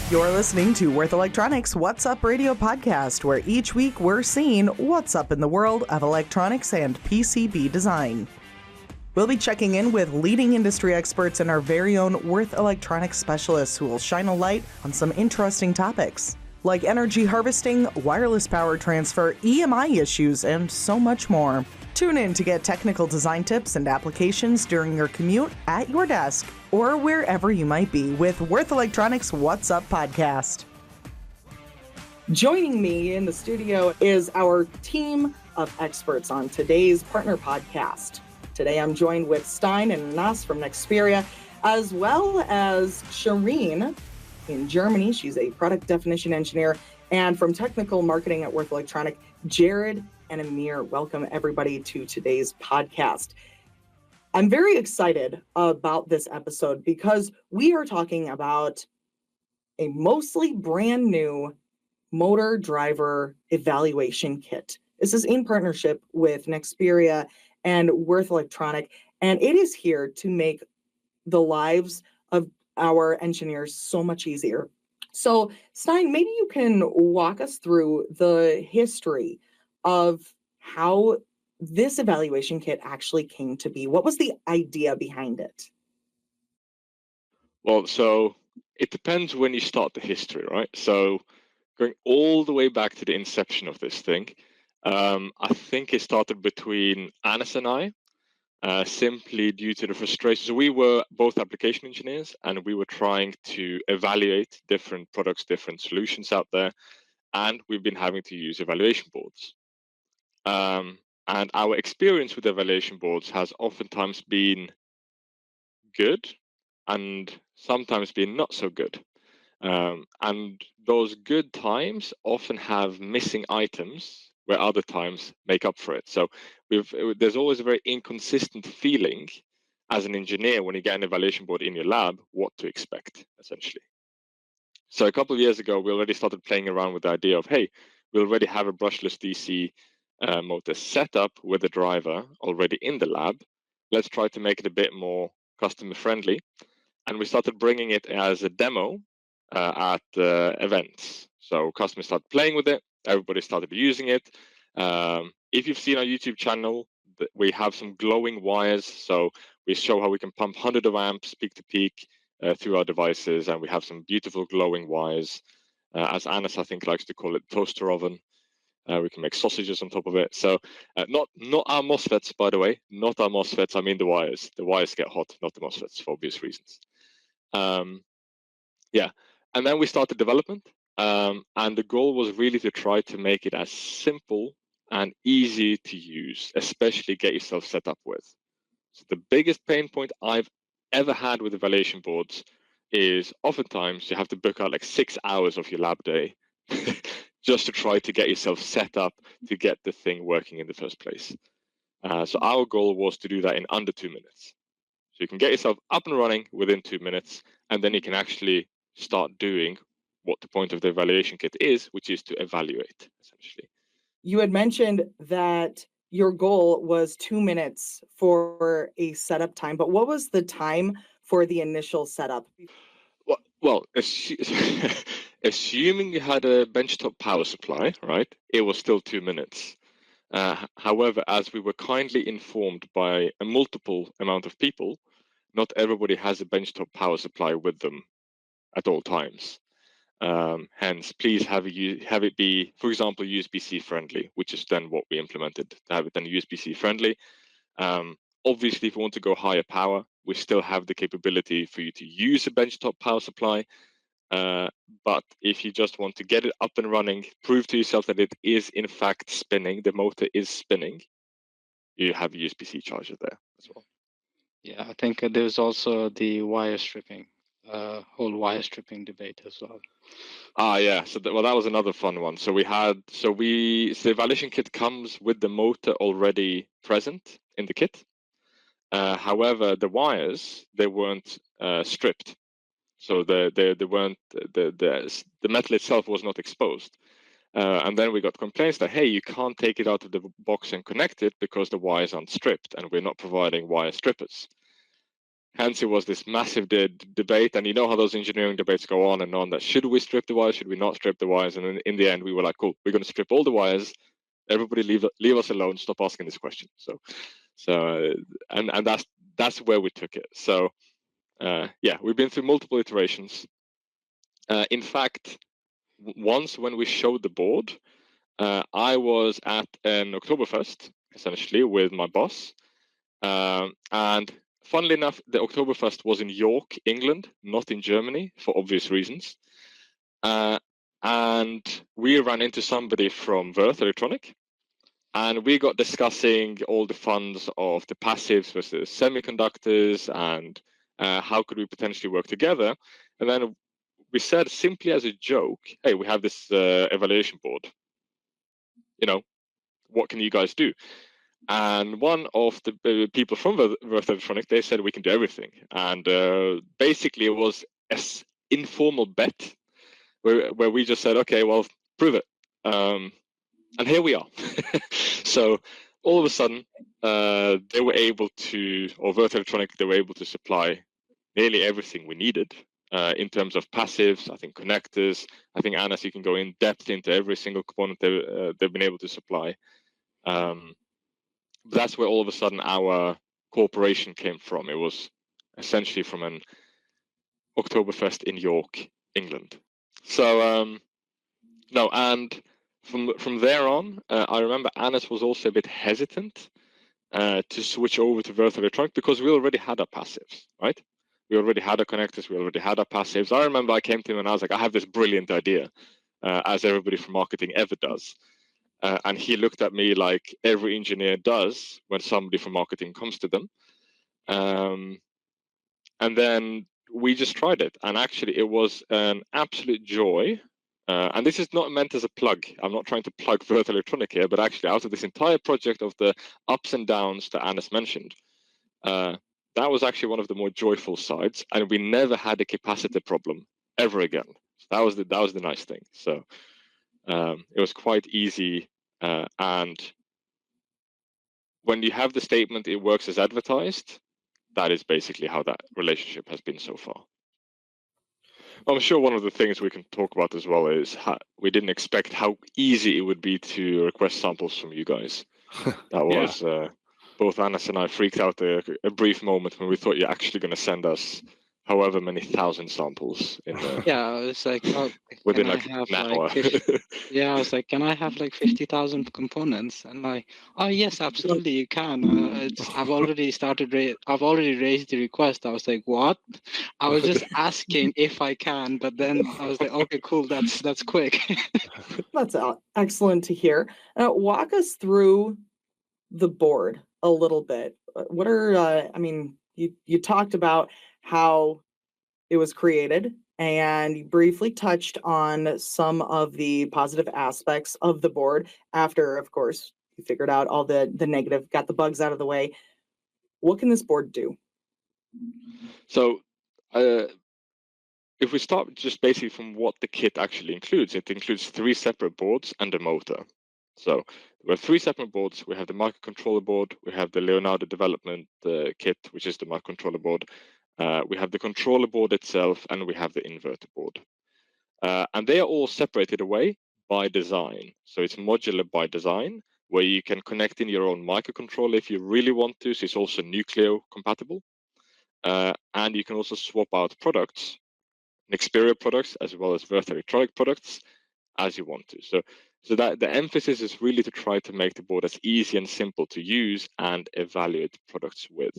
You're listening to Wurth Elektronik's What's Up Radio podcast, where each week we're seeing what's up in the world of electronics and PCB design. We'll be checking in with leading industry experts and our very own Wurth Elektronik specialists who will shine a light on some interesting topics, like energy harvesting, wireless power transfer, EMI issues, and so much more. Tune in to get technical design tips and applications during your commute, at your desk, or wherever you might be with Wurth Elektronik's What's Up podcast. Joining me in the studio is our team of experts on today's partner podcast. Today I'm joined with Stein and Aanas from Nexperia, as well as Sherin in Germany. She's a product definition engineer. And from technical marketing at Wurth Elektronik, Jared and Ameer. Welcome everybody to today's podcast. I'm very excited about this episode because we are talking about a mostly brand new motor driver evaluation kit. This is in partnership with Nexperia and Würth Elektronik, and it is here to make the lives of our engineers so much easier. So, Stein, maybe you can walk us through the history of how this evaluation kit actually came to be. What was the idea behind it? Well, so it depends when you start the history, right? So going all the way back to the inception of this thing, I think it started between Aanas and I, simply due to the frustration. So we were both application engineers, and we were trying to evaluate different products, different solutions out there, and we've been having to use evaluation boards. And our experience with evaluation boards has oftentimes been good and sometimes been not so good. And those good times often have missing items where other times make up for it. So there's always a very inconsistent feeling as an engineer when you get an evaluation board in your lab, what to expect, essentially. So a couple of years ago, we already started playing around with the idea of, hey, we already have a brushless DC motor set up with a driver already in the lab. Let's try to make it a bit more customer friendly. And we started bringing it as a demo at events. So customers started playing with it. Everybody started using it. If you've seen our YouTube channel, we have some glowing wires. So we show how we can pump hundreds of amps peak to peak through our devices. And we have some beautiful glowing wires. As Aanas, I think, likes to call it toaster oven. We can make sausages on top of it. So not our MOSFETs, by the way, not our MOSFETs. I mean the wires. The wires get hot, not the MOSFETs, for obvious reasons. Yeah, and then we started development. And the goal was really to try to make it as simple and easy to use, especially get yourself set up with. So the biggest pain point I've ever had with evaluation boards is oftentimes you have to book out like 6 hours of your lab day just to try to get yourself set up to get the thing working in the first place. So our goal was to do that in under 2 minutes. So you can get yourself up and running within 2 minutes, and then you can actually start doing what the point of the evaluation kit is, which is to evaluate, essentially. You had mentioned that your goal was 2 minutes for a setup time, but what was the time for the initial setup? Well, assuming you had a benchtop power supply, right, it was still 2 minutes. However, as we were kindly informed by a multiple amount of people, not everybody has a benchtop power supply with them at all times. Hence, please have it be, for example, USB-C friendly, which is then what we implemented, to have it then USB-C friendly. Obviously, if you want to go higher power, we still have the capability for you to use a benchtop power supply. But if you just want to get it up and running, prove to yourself that it is in fact spinning, the motor is spinning, you have a USB-C charger there as well. Yeah, I think there's also the wire stripping, whole wire stripping debate as well. Yeah. So that was another fun one. So the evaluation kit comes with the motor already present in the kit. However, the wires, they weren't stripped. So they weren't, the metal itself was not exposed. And then we got complaints that, hey, you can't take it out of the box and connect it because the wires aren't stripped, and we're not providing wire strippers. hence it was this massive debate. And you know how those engineering debates go on and on, that should we strip the wires, should we not strip the wires? And in the end, we were like, cool, we're going to strip all the wires. Everybody leave us alone. Stop asking this question. And that's where we took it. So yeah, we've been through multiple iterations. In fact, once when we showed the board, I was at an Oktoberfest, essentially, with my boss. And funnily enough, the Oktoberfest was in York, England, not in Germany, for obvious reasons. And we ran into somebody from Wurth Elektronik, and we got discussing all the funds of the passives versus semiconductors and how could we potentially work together. And then we said, simply as a joke, hey, we have this evaluation board. You know, what can you guys do? And one of the people from Wurth Elektronik, they said we can do everything. And basically it was an informal bet where we just said, okay, well, prove it. And here we are. So all of a sudden, they were able to, or Wurth Elektronik, they were able to supply nearly everything we needed in terms of passives, I think connectors. I think, Aanas, you can go in depth into every single component they've been able to supply. That's where all of a sudden our cooperation came from. It was essentially from an Oktoberfest in York, England. So no, and from there on, I remember Aanas was also a bit hesitant to switch over to Wurth Elektronik because we already had our passives, right? We already had our connectors, we already had our passives. I remember I came to him and I was like, I have this brilliant idea, as everybody from marketing ever does. And he looked at me like every engineer does when somebody from marketing comes to them. And then we just tried it. And actually, it was an absolute joy. And this is not meant as a plug. I'm not trying to plug Wurth Elektronik here, but actually, out of this entire project of the ups and downs that Aanas mentioned, that was actually one of the more joyful sides. And we never had a capacitor problem ever again. That was the nice thing. So it was quite easy. And when you have the statement, it works as advertised, that is basically how that relationship has been so far. I'm sure one of the things we can talk about as well is we didn't expect how easy it would be to request samples from you guys. That was both Aanas and I freaked out a brief moment when we thought you're actually going to send us however many thousand samples in yeah, I was like, oh, within can like I have an hour. like 50, yeah, I was like, can I have like 50,000 components? And like, oh yes, absolutely, you can. I've already raised the request. I was like, what? I was just asking if I can, but then I was like, okay, cool, that's quick. That's excellent to hear. Walk us through the board a little bit. What are I mean, you talked about how it was created, and you briefly touched on some of the positive aspects of the board after, of course, you figured out all the negative, got the bugs out of the way. What can this board do? So if we start just basically from what the kit actually includes, it includes 3 separate boards and a motor. So we have 3 separate boards. We have the microcontroller board, we have the Leonardo development kit, which is the microcontroller board. We have the controller board itself, and we have the inverter board. And they are all separated away by design. So it's modular by design, where you can connect in your own microcontroller if you really want to. So it's also Nucleo compatible. And you can also swap out products, Nexperia products, as well as Wurth Elektronik products, as you want to. So that the emphasis is really to try to make the board as easy and simple to use and evaluate products with.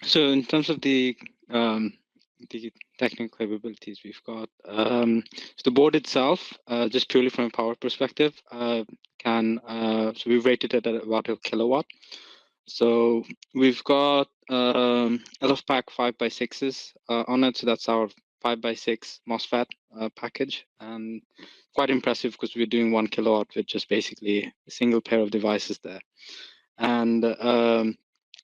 So in terms of the technical capabilities we've got, so the board itself, just purely from a power perspective, so we've rated it at about a kilowatt. So we've got LFPAC 5x6s on it. So that's our 5x6 MOSFET package, and quite impressive because we're doing 1 kilowatt with just basically a single pair of devices there. And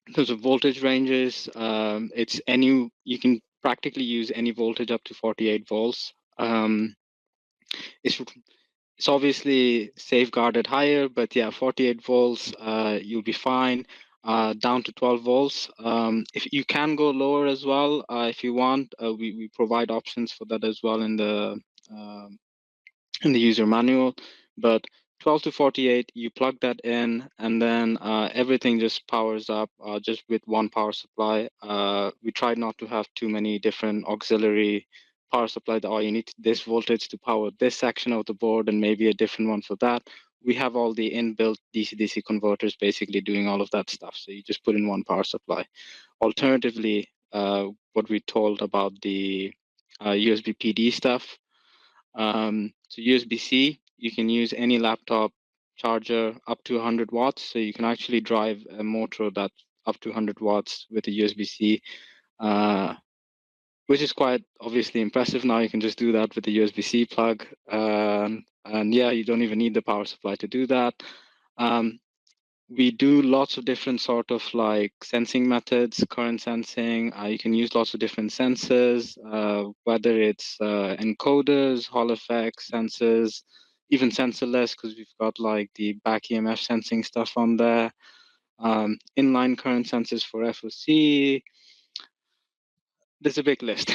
in terms of voltage ranges, you can practically use any voltage up to 48 volts. It's obviously safeguarded higher, but yeah, 48 volts, you'll be fine. down to 12 volts. If you can go lower as well, if you want, we provide options for that as well in the user manual. But 12 to 48, you plug that in, and then everything just powers up just with one power supply. We tried not to have too many different auxiliary power supply that, oh, you need this voltage to power this section of the board and maybe a different one for that. We have all the inbuilt DC-DC converters basically doing all of that stuff. So you just put in one power supply. Alternatively, what we told about the USB PD stuff. So USB-C, you can use any laptop charger up to 100 watts. So you can actually drive a motor that's up to 100 watts with a USB-C, which is quite obviously impressive. Now you can just do that with the USB-C plug. And yeah, you don't even need the power supply to do that. We do lots of different sort of like sensing methods, current sensing. You can use lots of different sensors, whether it's encoders, Hall effects, sensors, even sensorless, because we've got like the back EMF sensing stuff on there. Inline current sensors for FOC. There's a big list.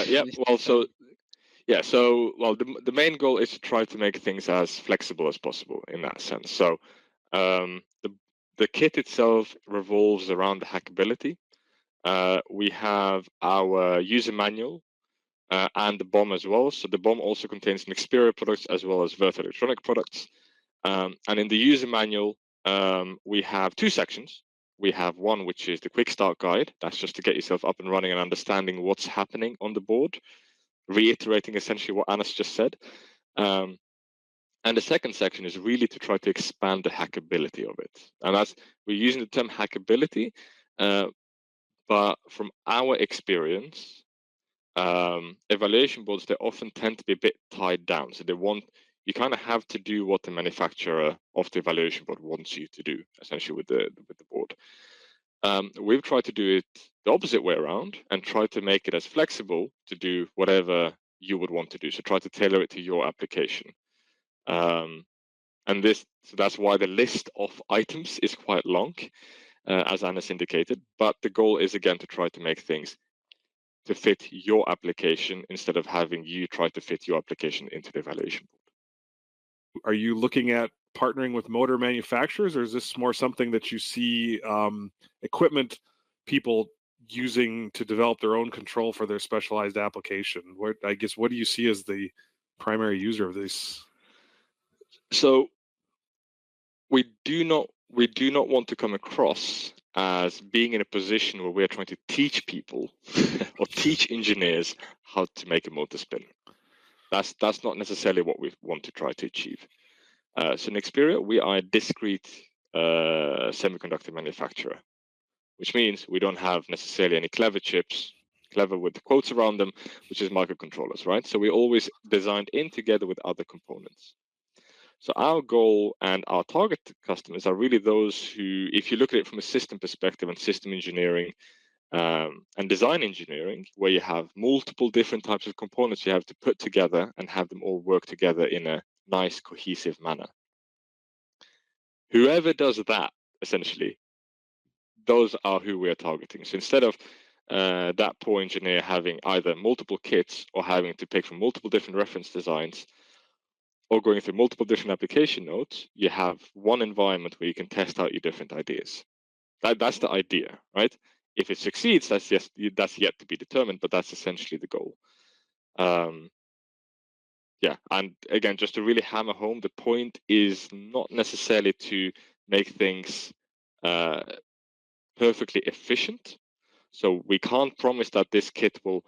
Yeah, well, so the main goal is to try to make things as flexible as possible in that sense. So the kit itself revolves around the hackability. We have our user manual and the BOM as well. So the BOM also contains Nexperia products as well as Wurth Elektronik products. And in the user manual, we have two sections. We have one which is the quick start guide. That's just to get yourself up and running and understanding what's happening on the board, reiterating essentially what Aanas just said. And the second section is really to try to expand the hackability of it. And that's, we're using the term hackability, but from our experience, evaluation boards, they often tend to be a bit tied down. So you kind of have to do what the manufacturer of the evaluation board wants you to do, essentially with the board. We've tried to do it the opposite way around and try to make it as flexible to do whatever you would want to do. So try to tailor it to your application. So that's why the list of items is quite long, as Aanas indicated. But the goal is again to try to make things to fit your application instead of having you try to fit your application into the evaluation board. Are you looking at partnering with motor manufacturers, or is this more something that you see equipment people using to develop their own control for their specialized application? What do you see as the primary user of this? So we do not want to come across as being in a position where we're trying to teach people or teach engineers how to make a motor spin. That's not necessarily what we want to try to achieve. So Nexperia, we are a discrete semiconductor manufacturer, which means we don't have necessarily any clever chips, clever with the quotes around them, which is microcontrollers, right? So we always designed in together with other components. So our goal and our target customers are really those who, if you look at it from a system perspective and system engineering and design engineering, where you have multiple different types of components you have to put together and have them all work together in a nice, cohesive manner. Whoever does that, essentially, those are who we're targeting. So instead of that poor engineer having either multiple kits or having to pick from multiple different reference designs, or going through multiple different application nodes, you have one environment where you can test out your different ideas. That's the idea, right? If it succeeds, that's yet to be determined, but that's essentially the goal. Yeah, and again, just to really hammer home, the point is not necessarily to make things perfectly efficient. So we can't promise that this kit will,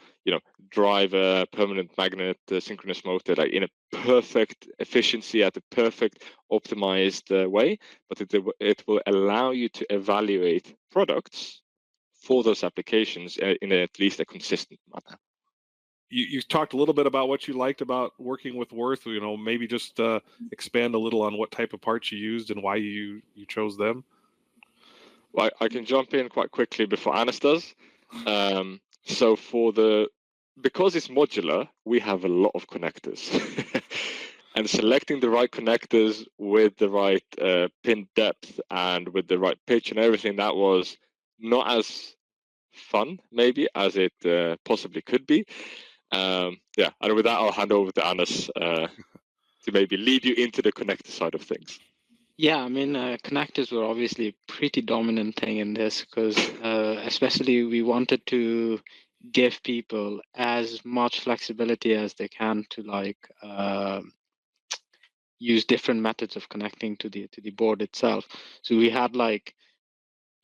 drive a permanent magnet synchronous motor like in a perfect efficiency at a perfect optimized way, but it will allow you to evaluate products for those applications in at least a consistent manner. You talked a little bit about what you liked about working with Wurth. Maybe just expand a little on what type of parts you used and why you chose them. Well, I can jump in quite quickly before Aanas does. So because it's modular, we have a lot of connectors. and selecting the right connectors with the right pin depth and with the right pitch and everything, that was not as fun maybe as it possibly could be. Yeah, and with that, I'll hand over to Aanas to maybe lead you into the connector side of things. Yeah, I mean, connectors were obviously a pretty dominant thing in this because especially we wanted to give people as much flexibility as they can to like use different methods of connecting to the board itself. So we had like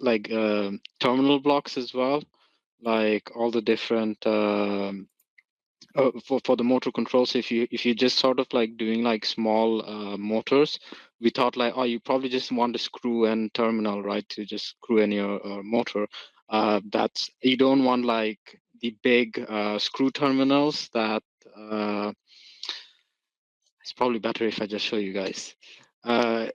terminal blocks as well, like all the different for the motor controls. If you just sort of like doing like small motors, we thought like, oh, you probably just want a screw and terminal, right, to just screw in your motor. That's, you don't want like the big screw terminals that it's probably better if I just show you guys. I've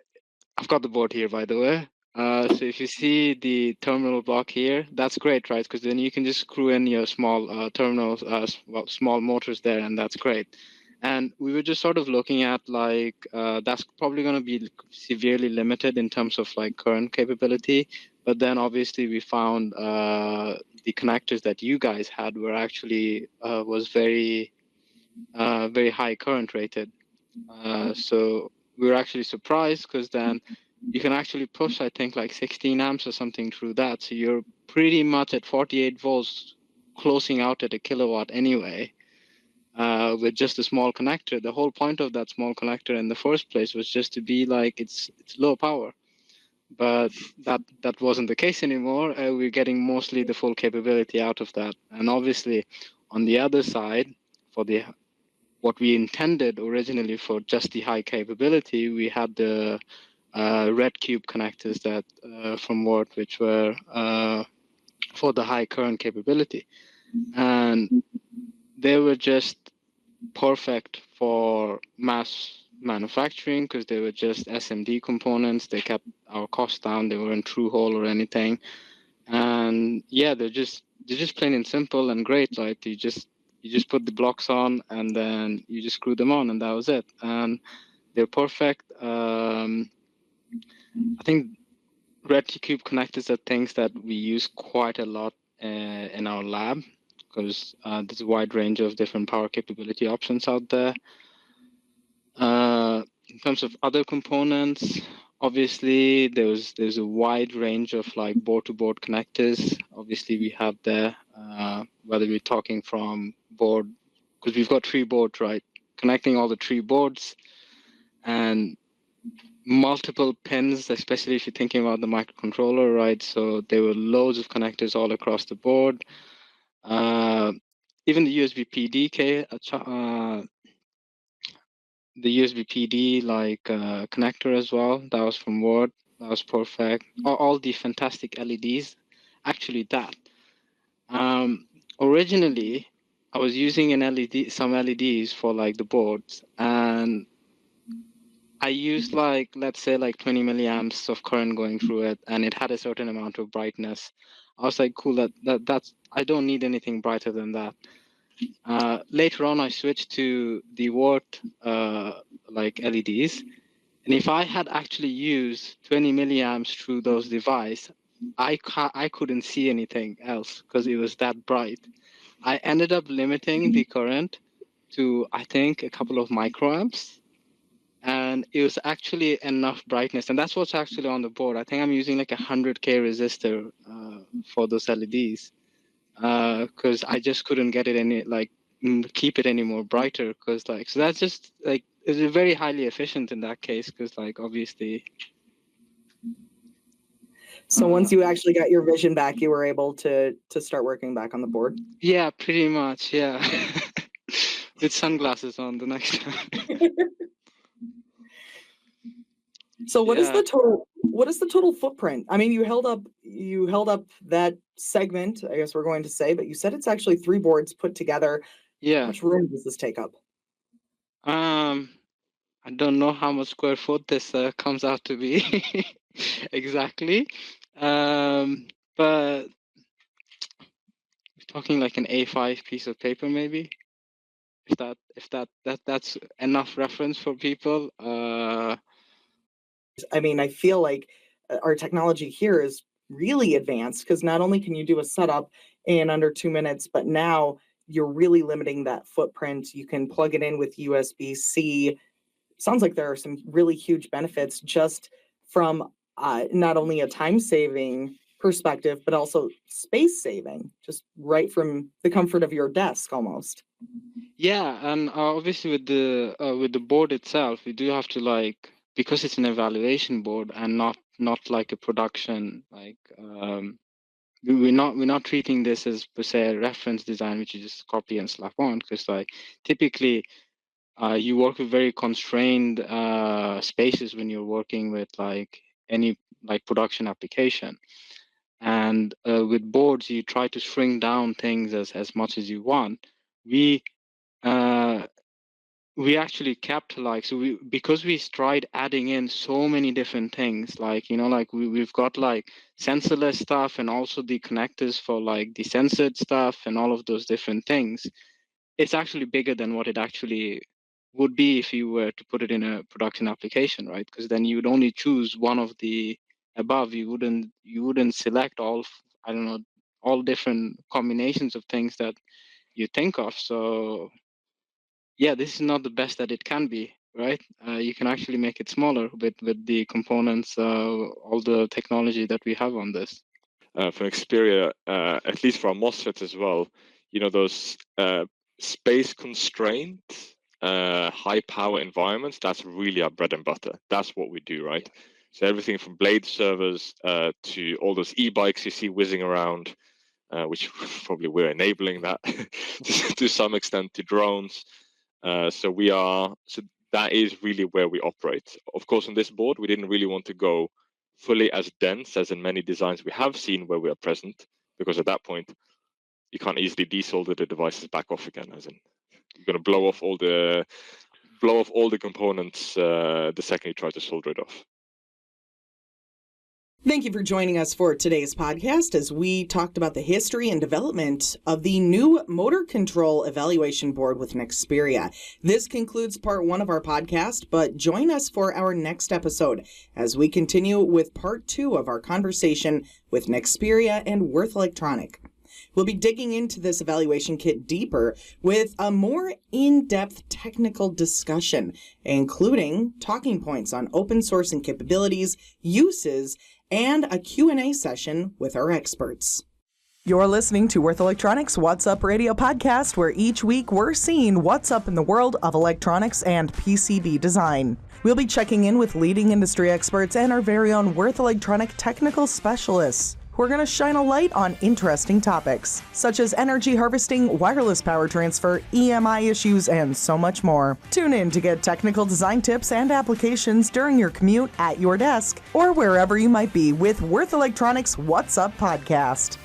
got the board here, by the way. So if you see the terminal block here, that's great, right? Because then you can just screw in your small terminals, small motors there, and that's great. And we were just sort of looking at like, that's probably going to be severely limited in terms of like current capability. But then obviously we found the connectors that you guys had were actually, was very high current rated. So we were actually surprised because then you can actually push, I think, like 16 amps or something through that. So you're pretty much at 48 volts, closing out at a kilowatt anyway, with just a small connector. The whole point of that small connector in the first place was just to be like, it's low power. But that wasn't the case anymore. We're getting mostly the full capability out of that. And obviously, on the other side, for the what we intended originally for just the high capability, we had the red cube connectors that from Wurth, which were for the high current capability, and they were just perfect for mass manufacturing because they were just SMD components. They kept our costs down. They weren't true hole or anything, and yeah, they're just plain and simple and great. Like you just put the blocks on and then you just screw them on, and that was it. And they're perfect. I think red cube connectors are things that we use quite a lot in our lab because there's a wide range of different power capability options out there. In terms of other components, obviously there's a wide range of like board-to-board connectors. Obviously we have there, whether we're talking from board, because we've got 3 boards, right? Connecting all the 3 boards and multiple pins, especially if you're thinking about the microcontroller, right? So there were loads of connectors all across the board. Even the USB PD the USB PD like connector as well. That was from Wurth. That was perfect. All the fantastic LEDs. Actually, that. Originally, I was using some LEDs for like the boards, and I used like, let's say like 20 milliamps of current going through it, and it had a certain amount of brightness. I was like, cool, that's, I don't need anything brighter than that. Later on, I switched to the Wurth like LEDs, and if I had actually used 20 milliamps through those devices, I couldn't see anything else because it was that bright. I ended up limiting the current to, I think, a couple of microamps, and it was actually enough brightness, and that's what's actually on the board. I think I'm using like 100K resistor for those LEDs because I just couldn't get it any like keep it any more brighter because like, so that's just like, it's very highly efficient in that case because like obviously. So once you actually got your vision back, you were able to start working back on the board? Yeah, pretty much, yeah. With sunglasses on the next time. So what is the total footprint? I mean, you held up that segment, I guess we're going to say, but you said it's actually 3 boards put together. Yeah. How much room does this take up? I don't know how much square foot this comes out to be exactly. But we're talking like an A5 piece of paper maybe. That's enough reference for people. I mean, I feel like our technology here is really advanced because not only can you do a setup in under 2 minutes, but now you're really limiting that footprint. You can plug it in with USB-C. Sounds like there are some really huge benefits just from not only a time-saving perspective, but also space-saving, just right from the comfort of your desk almost. Yeah, and obviously with the board itself, we do have to because it's an evaluation board and not like a production we're not treating this as per se a reference design which you just copy and slap on, because typically you work with very constrained spaces when you're working with any production application, and with boards you try to shrink down things as much as you want. We actually kept because we tried adding in so many different things, we've got sensorless stuff and also the connectors for the censored stuff and all of those different things. It's actually bigger than what it actually would be if you were to put it in a production application, right? Because then you would only choose one of the above. You wouldn't select all different combinations of things that you think of. So yeah, this is not the best that it can be, right? You can actually make it smaller with the components, all the technology that we have on this. For Nexperia, at least for our MOSFETs as well, those space constrained, high power environments, that's really our bread and butter. That's what we do, right? So everything from blade servers to all those e-bikes you see whizzing around, which probably we're enabling that to some extent, to drones. So that is really where we operate. Of course, on this board, we didn't really want to go fully as dense as in many designs we have seen where we are present, because at that point, you can't easily desolder the devices back off again, as in you're going to blow off all the components the second you try to solder it off. Thank you for joining us for today's podcast as we talked about the history and development of the new motor control evaluation board with Nexperia. This concludes part 1 of our podcast, but join us for our next episode as we continue with part 2 of our conversation with Nexperia and Würth Elektronik. We'll be digging into this evaluation kit deeper with a more in-depth technical discussion, including talking points on open sourcing capabilities, uses, and a Q&A session with our experts. You're listening to Wurth Elektronik's What's Up Radio podcast, where each week we're seeing what's up in the world of electronics and PCB design. We'll be checking in with leading industry experts and our very own Wurth Elektronik technical specialists, who are going to shine a light on interesting topics, such as energy harvesting, wireless power transfer, EMI issues, and so much more. Tune in to get technical design tips and applications during your commute, at your desk, or wherever you might be with Wurth Elektronik's What's Up podcast.